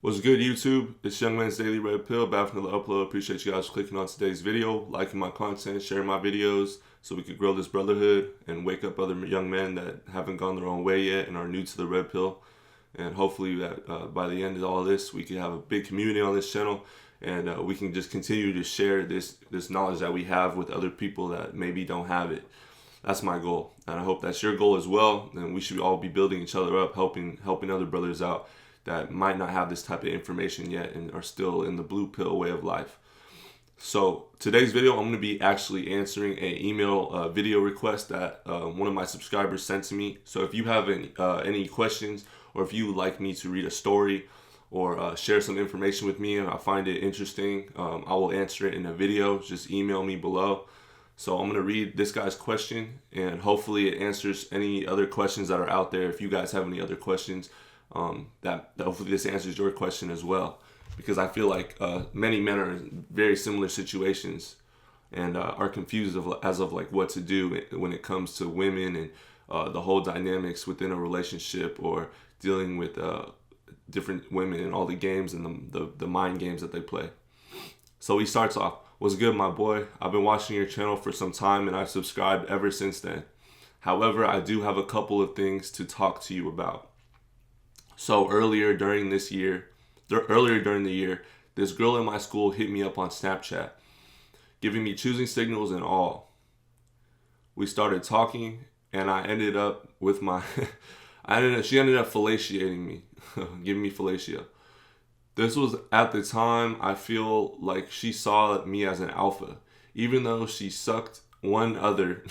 What's good, YouTube? It's Young Man's Daily Red Pill, back from another upload. Appreciate you guys clicking on today's video, liking my content, sharing my videos so we could grow this brotherhood and wake up other young men that haven't gone their own way yet and are new to the Red Pill. And hopefully that by the end of all this, we can have a big community on this channel and we can just continue to share this knowledge that we have with other people that maybe don't have it. That's my goal, and I hope that's your goal as well. And we should all be building each other up, helping other brothers out that might not have this type of information yet and are still in the blue pill way of life. So today's video, I'm going to be actually answering an email video request that one of my subscribers sent to me. So if you have any questions, or if you would like me to read a story or share some information with me and I find it interesting, I will answer it in a video. Just email me below. So I'm going to read this guy's question, and hopefully it answers any other questions that are out there. If you guys have any other questions, that hopefully this answers your question as well, because I feel like many men are in very similar situations and are confused as of like what to do when it comes to women and the whole dynamics within a relationship, or dealing with different women and all the games and the mind games that they play. So he starts off, "What's good, my boy? I've been watching your channel for some time and I've subscribed ever since then. However, I do have a couple of things to talk to you about. So earlier during the year, this girl in my school hit me up on Snapchat, giving me choosing signals and all. We started talking and I ended up with my, she ended up fellatiating me, giving me fellatio. This was at the time I feel like she saw me as an alpha, even though she sucked one other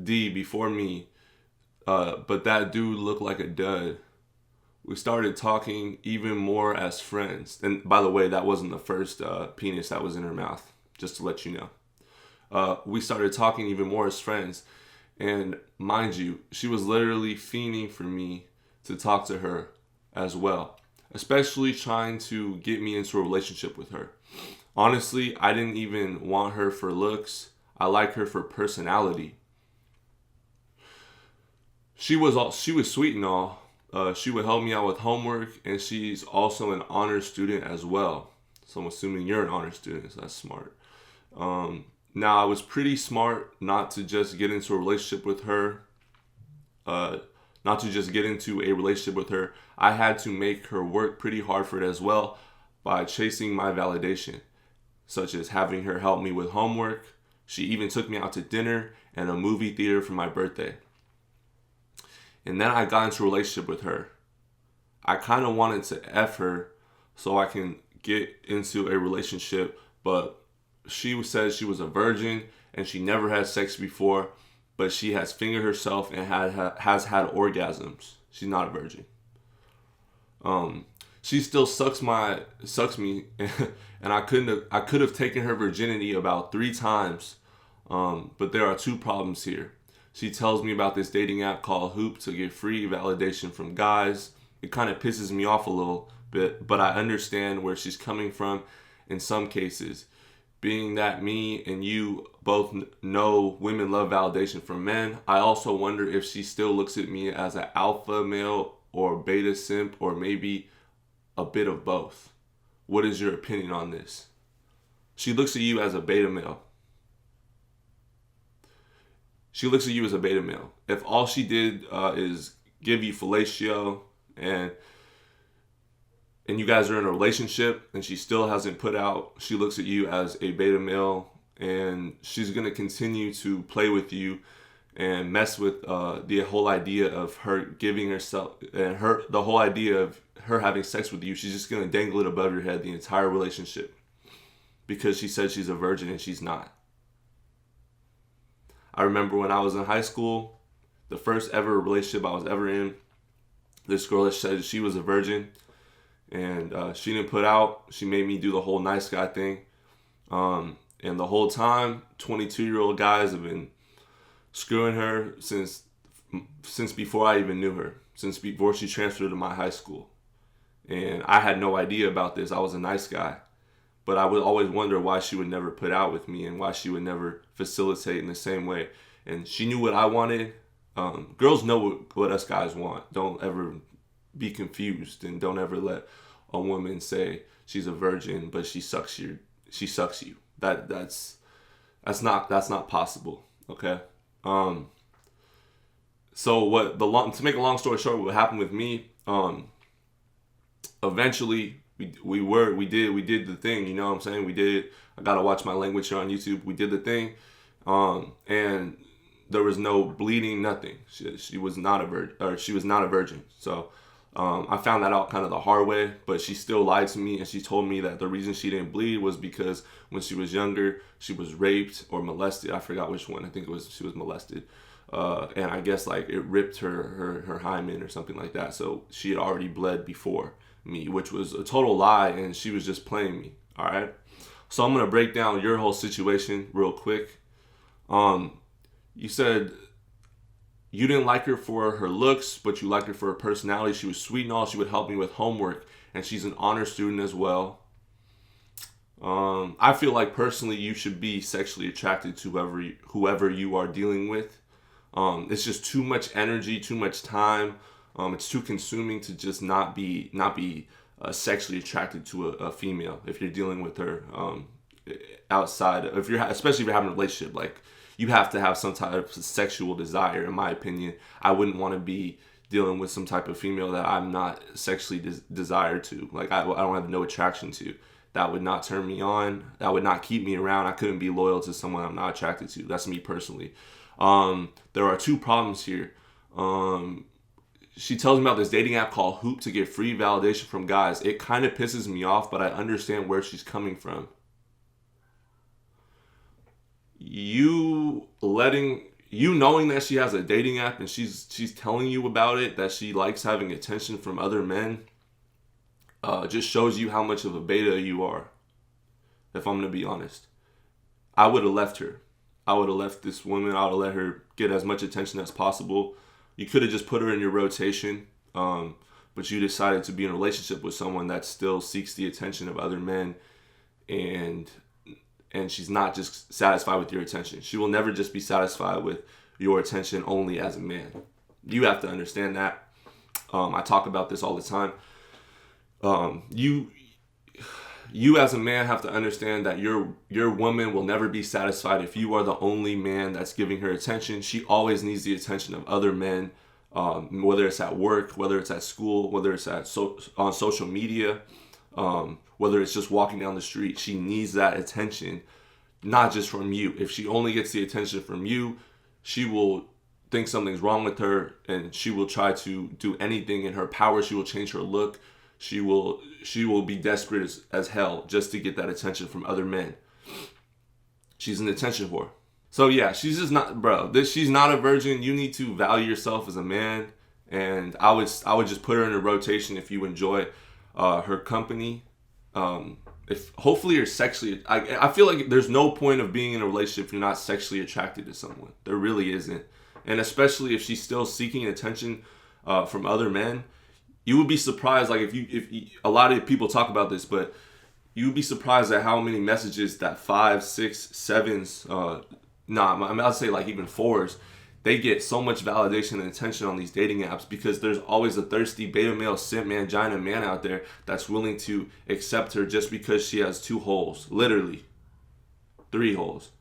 D before me, but that dude looked like a dud. We started talking even more as friends." And by the way, that wasn't the first penis that was in her mouth, just to let you know. "We started talking even more as friends. And mind you, she was literally fiending for me to talk to her as well, especially trying to get me into a relationship with her. Honestly, I didn't even want her for looks. I like her for personality. She was sweet and all. She would help me out with homework, and she's also an honor student as well." So I'm assuming you're an honor student, so that's smart. "Now, I was pretty smart not to just get into a relationship with her. I had to make her work pretty hard for it as well by chasing my validation, such as having her help me with homework. She even took me out to dinner and a movie theater for my birthday. And then I got into a relationship with her. I kind of wanted to F her so I can get into a relationship, but she said she was a virgin and she never had sex before, but she has fingered herself and has had orgasms. She's not a virgin. She still sucks me, and I could have taken her virginity about 3 times, but there are 2 problems here. She tells me about this dating app called Hoop to get free validation from guys. It kind of pisses me off a little bit, but I understand where she's coming from in some cases. Being that me and you both know women love validation from men, I also wonder if she still looks at me as an alpha male or beta simp, or maybe a bit of both. What is your opinion on this? She looks at you as a beta male. If all she did is give you fellatio and you guys are in a relationship and she still hasn't put out, she looks at you as a beta male, and she's going to continue to play with you and mess with the whole idea of her giving herself and the whole idea of her having sex with you. She's just going to dangle it above your head the entire relationship because she said she's a virgin and she's not. I remember when I was in high school, the first ever relationship I was ever in, this girl that said she was a virgin, and she didn't put out. She made me do the whole nice guy thing. And the whole time, 22-year-old guys have been screwing her since before I even knew her, since before she transferred to my high school. And I had no idea about this. I was a nice guy. But I would always wonder why she would never put out with me and why she would never facilitate in the same way. And she knew what I wanted. Girls know what us guys want. Don't ever be confused, and don't ever let a woman say she's a virgin, but she sucks you. That's not possible. Okay. So to make a long story short, what happened with me? Eventually we did the thing. You know what I'm saying? We did it. I gotta watch my language here on YouTube. We did the thing, and there was no bleeding, nothing. She was not a virgin, or she was not a virgin. So I found that out kind of the hard way, but she still lied to me, and she told me that the reason she didn't bleed was because when she was younger, she was raped or molested. I forgot which one. I think she was molested. And I guess like it ripped her hymen or something like that. So she had already bled before me, which was a total lie, and she was just playing me. All right. So I'm gonna break down your whole situation real quick. You said you didn't like her for her looks, but you liked her for her personality. She was sweet and all. She would help me with homework, and she's an honor student as well. I feel like personally you should be sexually attracted to whoever you are dealing with. It's just too much energy, too much time. It's too consuming to just not be sexually attracted to a female if you're dealing with her outside. Especially if you're having a relationship, like you have to have some type of sexual desire. In my opinion, I wouldn't want to be dealing with some type of female that I'm not sexually desired to. Like I don't have no attraction to. That would not turn me on. That would not keep me around. I couldn't be loyal to someone I'm not attracted to. That's me personally. There are two problems here. She tells me about this dating app called Hoop to get free validation from guys. It kind of pisses me off, but I understand where she's coming from. You knowing that she has a dating app and she's telling you about it, that she likes having attention from other men, just shows you how much of a beta you are. If I'm going to be honest, I would have left her. I would have left this woman. I would have let her get as much attention as possible. You could have just put her in your rotation, but you decided to be in a relationship with someone that still seeks the attention of other men, and she's not just satisfied with your attention. She will never just be satisfied with your attention only as a man. You have to understand that. I talk about this all the time. You as a man have to understand that your woman will never be satisfied if you are the only man that's giving her attention. She always needs the attention of other men, whether it's at work, whether it's at school, whether it's on social media, whether it's just walking down the street. She needs that attention, not just from you. If she only gets the attention from you, she will think something's wrong with her, and she will try to do anything in her power. She will change her look. She will be desperate as hell just to get that attention from other men. She's an attention whore. So yeah, she's just not, bro. She's not a virgin. You need to value yourself as a man, and I would just put her in a rotation if you enjoy her company. If hopefully you're sexually, I feel like there's no point of being in a relationship if you're not sexually attracted to someone. There really isn't, and especially if she's still seeking attention from other men. You would be surprised, like if a lot of people talk about this, but you would be surprised at how many messages that 5, 6, 7s, I'd say like even 4s, they get so much validation and attention on these dating apps because there's always a thirsty beta male, simp mangina man out there that's willing to accept her just because she has 2 holes, literally 3 holes.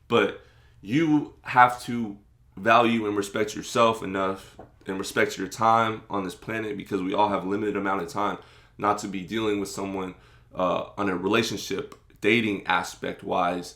But you have to value and respect yourself enough and respect your time on this planet, because we all have limited amount of time, not to be dealing with someone on a relationship dating aspect wise.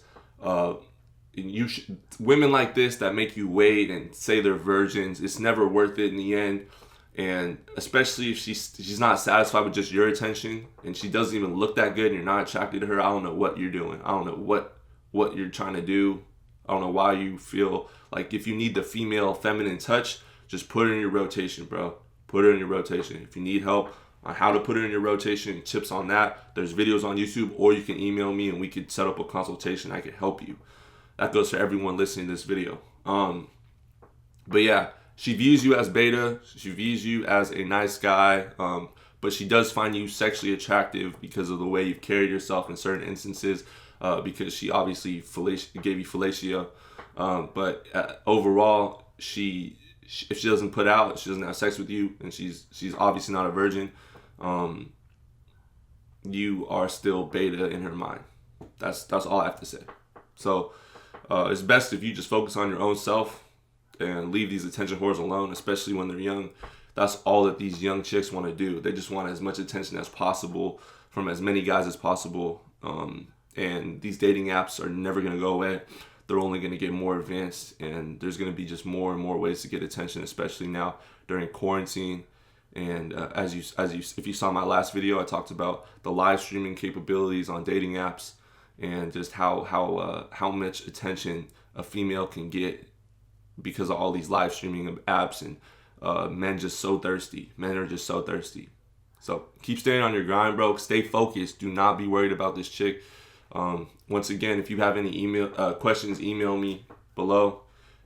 Women like this that make you wait and say they're virgins, it's never worth it in the end. And especially if she's not satisfied with just your attention and she doesn't even look that good and you're not attracted to her, I don't know what you're doing. I don't know what you're trying to do. I don't know why you feel like if you need the female feminine touch, just put her in your rotation, bro. Put her in your rotation. If you need help on how to put her in your rotation, tips on that, there's videos on YouTube, or you can email me and we could set up a consultation. I could help you. That goes for everyone listening to this video. But yeah, she views you as beta. She views you as a nice guy. But she does find you sexually attractive because of the way you've carried yourself in certain instances, because she obviously gave you fellatio. But overall, if she doesn't put out, she doesn't have sex with you, and she's obviously not a virgin. you are still beta in her mind. That's all I have to say. So it's best if you just focus on your own self and leave these attention whores alone, especially when they're young. That's all that these young chicks want to do. They just want as much attention as possible from as many guys as possible. And these dating apps are never going to go away. They're only going to get more advanced, and there's going to be just more and more ways to get attention, especially now during quarantine. And if you saw my last video, I talked about the live streaming capabilities on dating apps and just how much attention a female can get because of all these live streaming apps. And men just so thirsty. Men are just so thirsty. So keep staying on your grind, bro. Stay focused. Do not be worried about this chick. Once again, if you have any questions, email me below.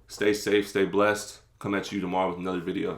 Stay safe, stay blessed. Come at you tomorrow with another video.